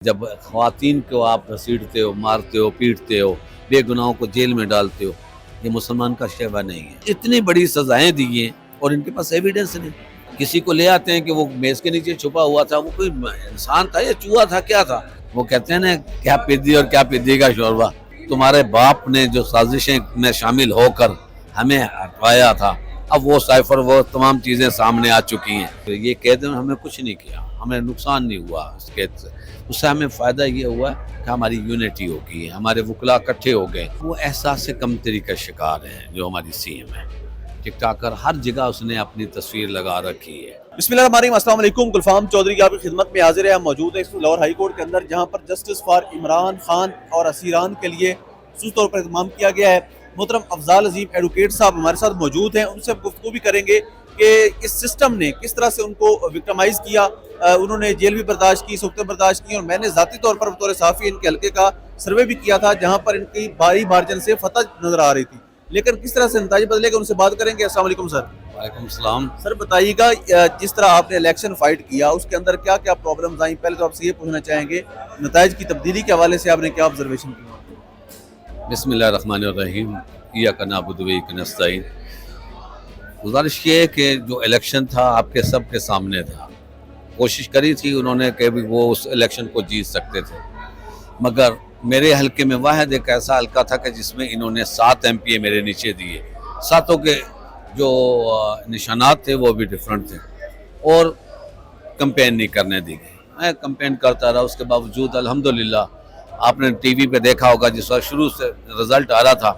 جب خواتین کو آپ گھسیٹتے ہو، مارتے ہو، پیٹتے ہو، بے گناہوں کو جیل میں ڈالتے ہو، یہ مسلمان کا شیوا نہیں ہے۔ اتنی بڑی سزائیں دی ہیں اور ان کے پاس ایویڈنس نہیں۔ کسی کو لے آتے ہیں کہ وہ میز کے نیچے چھپا ہوا تھا، وہ کوئی انسان تھا یا چوہا تھا، کیا تھا؟ وہ کہتے ہیں نا کیا پدی اور کیا پدی کا شوربہ۔ تمہارے باپ نے جو سازشیں میں شامل ہو کر ہمیں ہٹوایا تھا، اب وہ سائفر وہ تمام چیزیں سامنے آ چکی ہیں۔ یہ قید میں ہمیں کچھ نہیں کیا، ہمیں نقصان نہیں ہوا اس قید سے۔ اس سے ہمیں فائدہ یہ ہوا کہ ہماری یونٹی ہو گئی، ہمارے وکلا اکٹھے ہو گئے۔ وہ احساس کمتری کا شکار ہیں جو ہماری سی ایم ہے۔ ٹک ٹاکر ہر جگہ اس نے اپنی تصویر لگا رکھی ہے۔ بسم اللہ الرحمن الرحیم، السلام علیکم۔ گلفام چودھری کی آپ کی خدمت میں حاضر ہے۔ ہم موجود ہیں اس لاہور ہائی کورٹ کے اندر، جہاں پر جسٹس فار عمران خان اور اسیران کے لیے خصوصی طور پر اہتمام کیا گیا ہے۔ محترم افضال عظیم ایڈوکیٹ صاحب ہمارے ساتھ موجود ہیں، ان سے گفتگو بھی کریں گے کہ اس سسٹم نے کس طرح سے ان کو وکٹمائز کیا۔ انہوں نے جیل بھی برداشت کی، سختیاں برداشت کی، اور میں نے ذاتی طور پر بطور صحافی ان کے حلقے کا سروے بھی کیا تھا، جہاں پر ان کی بھاری مارجن سے فتح نظر آ رہی تھی، لیکن کس طرح سے نتائج بدلے گا ان سے بات کریں گے۔ السلام علیکم سر۔ وعلیکم السلام۔ سر بتائیے گا، جس طرح آپ نے الیکشن فائٹ کیا اس کے اندر کیا کیا پرابلمز آئیں؟ پہلے تو آپ سے یہ پوچھنا چاہیں گے نتائج کی تبدیلی کے حوالے سے آپ نے کیا آبزرویشن کی؟ بسم اللہ الرحمن الرحیم، ایاک نعبد و ایاک نستعین۔ گزارش یہ ہے کہ جو الیکشن تھا آپ کے سب کے سامنے تھا، کوشش کری تھی انہوں نے کہ وہ اس الیکشن کو جیت سکتے تھے، مگر میرے حلقے میں واحد ایک ایسا حلقہ تھا کہ جس میں انہوں نے 7 MP میرے نیچے دیے۔ ساتوں کے جو نشانات تھے وہ بھی ڈیفرنٹ تھے، اور کمپین نہیں کرنے دی گئی۔ میں کمپین کرتا رہا، اس کے باوجود الحمدللہ آپ نے ٹی وی پہ دیکھا ہوگا جس وقت شروع سے رزلٹ آ رہا تھا،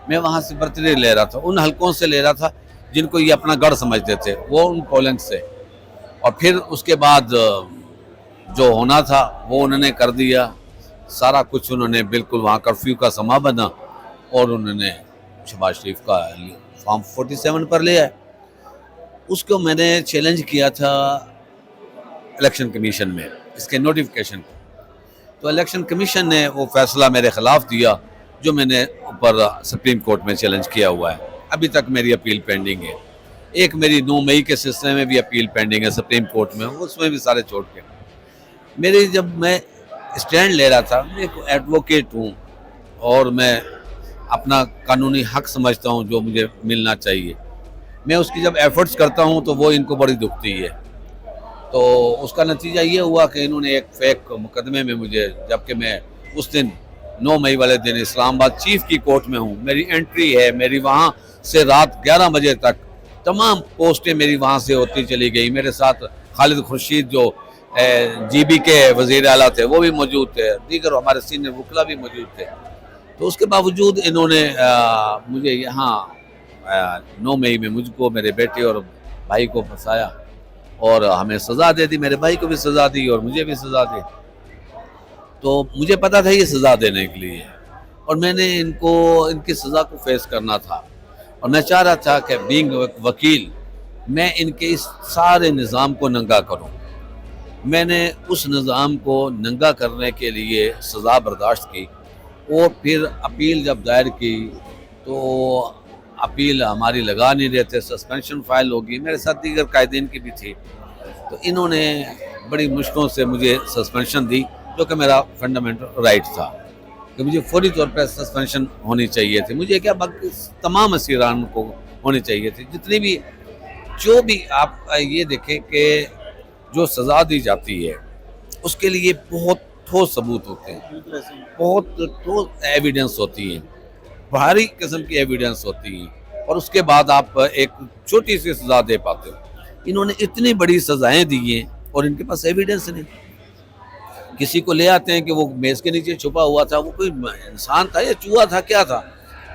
میں وہاں سے برتری لے رہا تھا، ان حلقوں سے لے رہا تھا جن کو یہ اپنا گڑھ سمجھتے تھے، وہ ان پولنگ سے۔ اور پھر اس کے بعد جو ہونا تھا وہ انہوں نے کر دیا، سارا کچھ انہوں نے بالکل وہاں کرفیو کا سما بنا، اور انہوں نے شہباز شریف کا فارم 47 پر لیا ہے۔ اس کو میں نے چیلنج کیا تھا الیکشن کمیشن میں، اس کے نوٹیفیکیشن کو، تو الیکشن کمیشن نے وہ فیصلہ میرے خلاف دیا جو میں نے اوپر سپریم کورٹ میں چیلنج کیا ہوا ہے۔ ابھی تک میری اپیل پینڈنگ ہے۔ ایک میری 9 مئی کے سلسلے میں بھی اپیل پینڈنگ ہے سپریم کورٹ میں، اس میں بھی سارے چھوڑ کے۔ میری جب میں اسٹینڈ لے رہا تھا، میں ایک ایڈوکیٹ ہوں اور میں اپنا قانونی حق سمجھتا ہوں جو مجھے ملنا چاہیے، میں اس کی جب ایفرٹس کرتا ہوں تو وہ ان کو بڑی دکھتی ہے۔ تو اس کا نتیجہ یہ ہوا کہ انہوں نے ایک فیک مقدمے میں مجھے، جبکہ میں اس دن 9 مئی والے دن اسلام آباد چیف کی کورٹ میں ہوں، میری انٹری ہے، میری وہاں سے رات 11 بجے تک تمام پوسٹیں میری وہاں سے ہوتی چلی گئی۔ میرے ساتھ خالد خورشید جو جی بی کے وزیر اعلیٰ تھے وہ بھی موجود تھے، دیگر ہمارے سینئر وکلا بھی موجود تھے۔ تو اس کے باوجود انہوں نے مجھے یہاں 9 مئی میں مجھ کو، میرے بیٹے اور بھائی کو پھنسایا اور ہمیں سزا دے دی، میرے بھائی کو بھی سزا دی اور مجھے بھی سزا دی۔ تو مجھے پتا تھا یہ سزا دینے کے لیے، اور میں نے ان کی سزا کو فیس کرنا تھا، اور میں چاہ رہا تھا کہ بینگ وکیل میں ان کے اس سارے نظام کو ننگا کروں۔ میں نے اس نظام کو ننگا کرنے کے لیے سزا برداشت کی، اور پھر اپیل جب دائر کی تو اپیل ہماری لگا نہیں رہے تھے، سسپینشن فائل ہوگی، میرے ساتھ دیگر قائدین کی بھی تھی، تو انہوں نے بڑی مشکلوں سے مجھے سسپینشن دی، جو کہ میرا فنڈامنٹل رائٹ تھا کہ مجھے فوری طور پہ سسپینشن ہونی چاہیے تھی، مجھے کیا باقی تمام اسیران کو ہونی چاہیے تھی، جتنی بھی جو بھی۔ آپ یہ دیکھیں کہ جو سزا دی جاتی ہے اس کے لیے بہت ٹھوس ثبوت ہوتے ہیں، بہت ٹھوس ایویڈنس ہوتی ہے، بھاری قسم کی ایویڈنس ہوتی ہے، اور اس کے بعد آپ ایک چھوٹی سی سزا دے پاتے ہو۔ انہوں نے اتنی بڑی سزائیں دی ہیں اور ان کے پاس ایویڈنس نہیں۔ کسی کو لے آتے ہیں کہ وہ میز کے نیچے چھپا ہوا تھا، وہ کوئی انسان تھا یا چوہا تھا، کیا تھا؟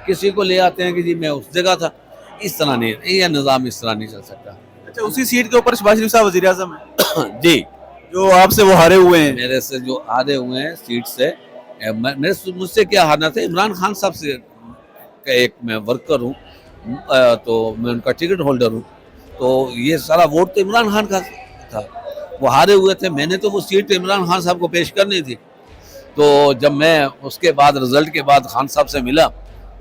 کسی کو لے آتے ہیں کہ جی میں اس جگہ تھا۔ اس طرح نہیں، یہ نظام اس طرح نہیں چل سکتا۔ اچھا، اسی سیٹ کے اوپر شہباز شریف صاحب وزیر اعظم ہیں جی، جو آپ سے وہ ہارے ہوئے ہیں۔ میرے سے جو ہارے ہوئے ہیں سیٹ سے، مجھ سے کیا ہارنا تھا؟ عمران خان صاحب سے ایک میں ورکر ہوں، تو میں ان کا ٹکٹ ہولڈر ہوں، تو یہ سارا ووٹ تو عمران خان کا تھا، وہ ہارے ہوئے تھے، میں نے تو وہ سیٹ عمران خان صاحب کو پیش کرنی تھی۔ تو جب میں اس کے بعد رزلٹ کے بعد خان صاحب سے ملا،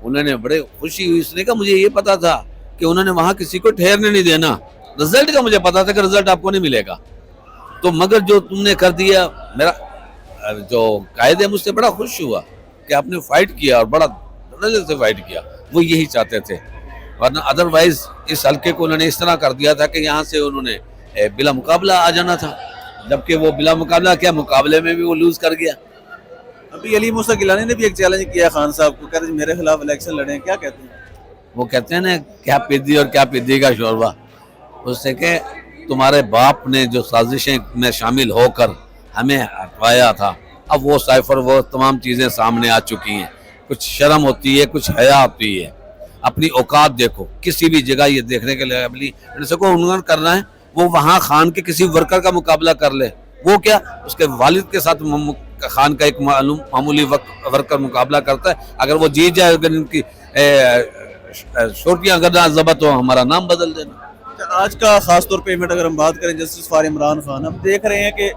انہوں نے بڑے خوشی ہوئی، اس نے کہا مجھے یہ پتا تھا کہ انہوں نے وہاں کسی کو ٹھہرنے نہیں دینا، رزلٹ کا مجھے پتا تھا کہ رزلٹ آپ کو نہیں ملے گا، تو مگر جو تم نے کر دیا، میرا جو قائد ہے مجھ سے بڑا خوش ہوا کہ آپ نے فائٹ کیا اور بڑا درجے سے فائٹ کیا. وہ یہی چاہتے تھے, ورنہ ادروائز اس حلقے کو انہوں نے اس طرح کر دیا تھا کہ یہاں سے انہوں نے بلا مقابلہ آ جانا تھا, جبکہ وہ بلا مقابلہ کیا, مقابلے میں بھی وہ لوز کر گیا. ابھی علی موسیٰ گیلانی نے بھی ایک چیلنج کیا خان صاحب کو, کہہ رہے ہیں میرے خلاف الیکشن لڑیں, کیا کہتے ہیں؟ وہ کہتے ہیں نا کیا پدی اور کیا پدی کا شوربہ, اس سے کہ تمہارے باپ نے جو سازشیں میں شامل ہو کر ہمیں ہٹوایا تھا, اب وہ سائفر وہ تمام چیزیں سامنے آ چکی ہیں. کچھ شرم ہوتی ہے, کچھ حیا ہوتی ہے, اپنی اوقات دیکھو. کسی بھی جگہ یہ دیکھنے کے لیے اپنی کو ہنر کرنا ہے, وہ وہاں خان کے کسی ورکر کا مقابلہ کر لے, وہ کیا اس کے والد کے ساتھ خان کا ایک معمولی ورکر مقابلہ کرتا ہے, اگر وہ جیت جائے, اگر ان کی شورٹیاں اگر ضبط ہو, ہمارا نام بدل دینا. آج کا خاص طور پہ ایونٹ اگر ہم بات کریں جسٹس فار عمران خان, ہم دیکھ رہے ہیں کہ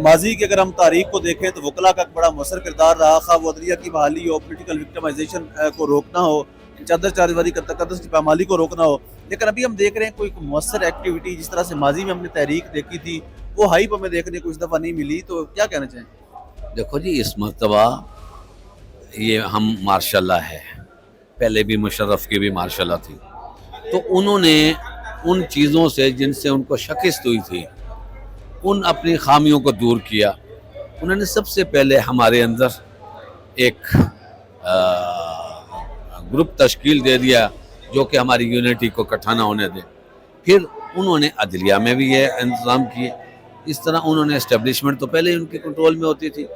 ماضی کی اگر ہم تاریخ کو دیکھیں تو وکلا کا بڑا مؤثر کردار رہا, خواہ وہ عدلیہ کی بحالی ہو, پولیٹیکل وکٹمائزیشن کو روکنا ہو, چادر چارواری کا تقدس کی پامالی کو روکنا ہو. لیکن ابھی ہم دیکھ رہے ہیں کوئی مؤثر ایکٹیویٹی جس طرح سے ماضی میں ہم نے تحریک دیکھی تھی, وہ ہائپ ہمیں دیکھنے کو اس دفعہ نہیں ملی. تو کیا کہنا چاہیں؟ دیکھو جی, اس مرتبہ یہ ہم ماشاء اللہ ہے, پہلے بھی مشرف کی بھی ماشاء اللہ تھی, تو انہوں نے ان چیزوں سے جن سے ان کو شکست ہوئی تھی, ان اپنی خامیوں کو دور کیا. انہوں نے سب سے پہلے ہمارے اندر ایک گروپ تشکیل دے دیا جو کہ ہماری یونٹی کو اکٹھا نہ ہونے دے. پھر انہوں نے عدلیہ میں بھی یہ انتظام کیے. اس طرح انہوں نے اسٹیبلشمنٹ تو پہلے ان کے کنٹرول میں ہوتی تھی,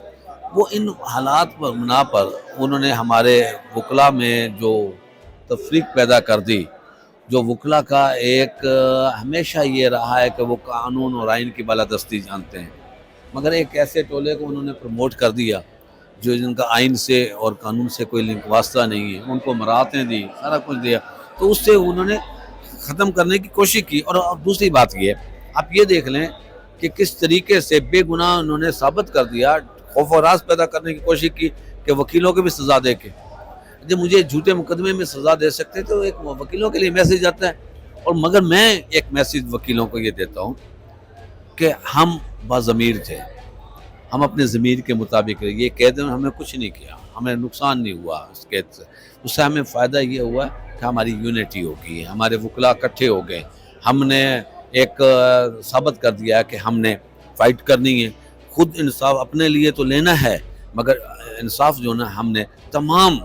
وہ ان حالات پر بنا پر انہوں نے ہمارے وکلا میں جو تفریق پیدا کر دی. جو وکلا کا ایک ہمیشہ یہ رہا ہے کہ وہ قانون اور آئین کی بالادستی جانتے ہیں, مگر ایک ایسے ٹولے کو انہوں نے پروموٹ کر دیا جو جن کا آئین سے اور قانون سے کوئی لنک واسطہ نہیں ہے, ان کو مراعاتیں دی, سارا کچھ دیا, تو اس سے انہوں نے ختم کرنے کی کوشش کی. اور دوسری بات یہ ہے, آپ یہ دیکھ لیں کہ کس طریقے سے بے گناہ انہوں نے ثابت کر دیا, خوف و راز پیدا کرنے کی کوشش کی کہ وکیلوں کو بھی سزا دے کے, جب مجھے جھوٹے مقدمے میں سزا دے سکتے تو ایک وکیلوں کے لیے میسیج آتا ہے. اور مگر میں ایک میسیج وکیلوں کو یہ دیتا ہوں کہ ہم باضمیر تھے, ہم اپنے ضمیر کے مطابق یہ کہہ دیں ہمیں کچھ نہیں کیا, ہمیں نقصان نہیں ہوا اس قید سے. اس سے ہمیں فائدہ یہ ہوا کہ ہماری یونٹی ہو گئی, ہمارے وکلا اکٹھے ہو گئے, ہم نے ایک ثابت کر دیا کہ ہم نے فائٹ کرنی ہے. خود انصاف اپنے لیے تو لینا ہے, مگر انصاف جو نا ہم نے تمام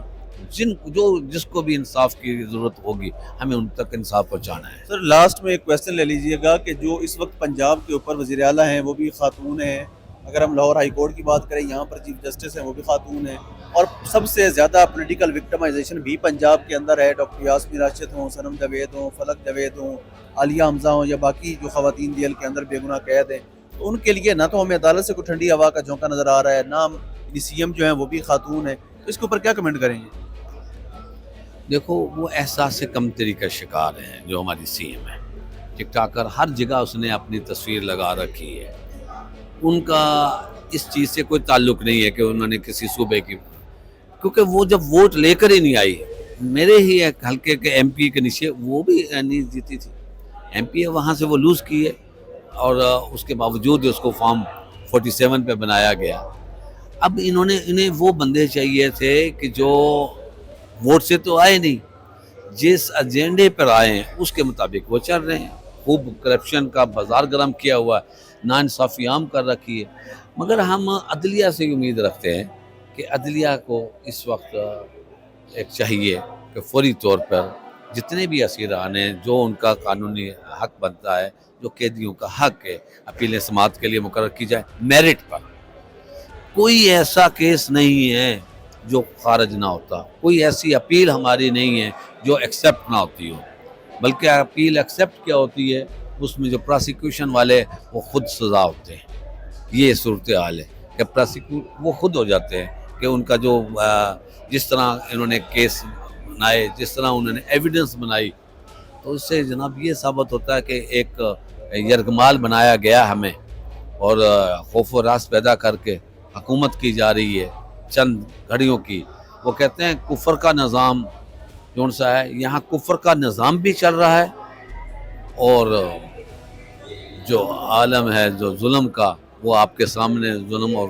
جس کو بھی انصاف کی ضرورت ہوگی ہمیں ان تک انصاف پہنچانا ہے. سر لاسٹ میں ایک کویسچن لے لیجئے گا کہ جو اس وقت پنجاب کے اوپر وزیر اعلیٰ ہیں وہ بھی خاتون ہیں, اگر ہم لاہور ہائی کورٹ کی بات کریں یہاں پر چیف جسٹس ہیں وہ بھی خاتون ہیں, اور سب سے زیادہ پولیٹیکل وکٹمائزیشن بھی پنجاب کے اندر ہے. ڈاکٹر یاسمین راشد ہوں, صنم جاوید ہوں, فلک جاوید ہوں, عالیہ حمزہ ہوں, یا باقی جو خواتین جیل کے اندر بے گناہ قید ہیں, تو ان کے لیے نہ تو ہمیں عدالت سے کوئی ٹھنڈی ہوا کا جھونکا نظر آ رہا ہے, نہ ہم سی ایم جو ہیں وہ بھی خاتون ہیں. تو اس کے اوپر کیا کمنٹ کریں گے؟ دیکھو, وہ احساس کمتری کا شکار ہے جو ہماری سی ایم ہے. ٹک ٹاکر ہر جگہ اس نے اپنی تصویر لگا رکھی ہے, ان کا اس چیز سے کوئی تعلق نہیں ہے کہ انہوں نے کسی صوبے کی, کیونکہ وہ جب ووٹ لے کر ہی نہیں آئی, میرے ہی ایک حلقے کے ایم پی کے نیچے وہ بھی نہیں جیتی تھی, ایم پی ہے وہاں سے وہ لوز کی ہے, اور اس کے باوجود اس کو فارم 47 پہ بنایا گیا. اب انہیں وہ بندے چاہیے تھے کہ جو ووٹ سے تو آئے نہیں, جس ایجنڈے پر آئے ہیں اس کے مطابق وہ چل رہے ہیں. خوب کرپشن کا بازار گرم کیا ہوا ہے, ناانصافی عام کر رکھی ہے. مگر ہم عدلیہ سے امید رکھتے ہیں کہ عدلیہ کو اس وقت ایک چاہیے کہ فوری طور پر جتنے بھی اسیران ہیں جو ان کا قانونی حق بنتا ہے, جو قیدیوں کا حق ہے, اپیل سماعت کے لیے مقرر کی جائے میرٹ پر. کوئی ایسا کیس نہیں ہے جو خارج نہ ہوتا, کوئی ایسی اپیل ہماری نہیں ہے جو ایکسیپٹ نہ ہوتی ہو, بلکہ اپیل ایکسیپٹ کیا ہوتی ہے اس میں جو پراسیکیوشن والے وہ خود سزا ہوتے ہیں. یہ صورتحال ہے کہ پراسیکیوٹ وہ خود ہو جاتے ہیں کہ ان کا جو جس طرح انہوں نے کیس بنائے, جس طرح انہوں نے ایویڈنس بنائی, تو اس سے جناب یہ ثابت ہوتا ہے کہ ایک یرغمال بنایا گیا ہمیں, اور خوف و راز پیدا کر کے حکومت کی جا رہی ہے چند گھڑیوں کی. وہ کہتے ہیں کفر کا نظام جون سا ہے, یہاں کفر کا نظام بھی چل رہا ہے, اور جو عالم ہے جو ظلم کا وہ آپ کے سامنے ظلم اور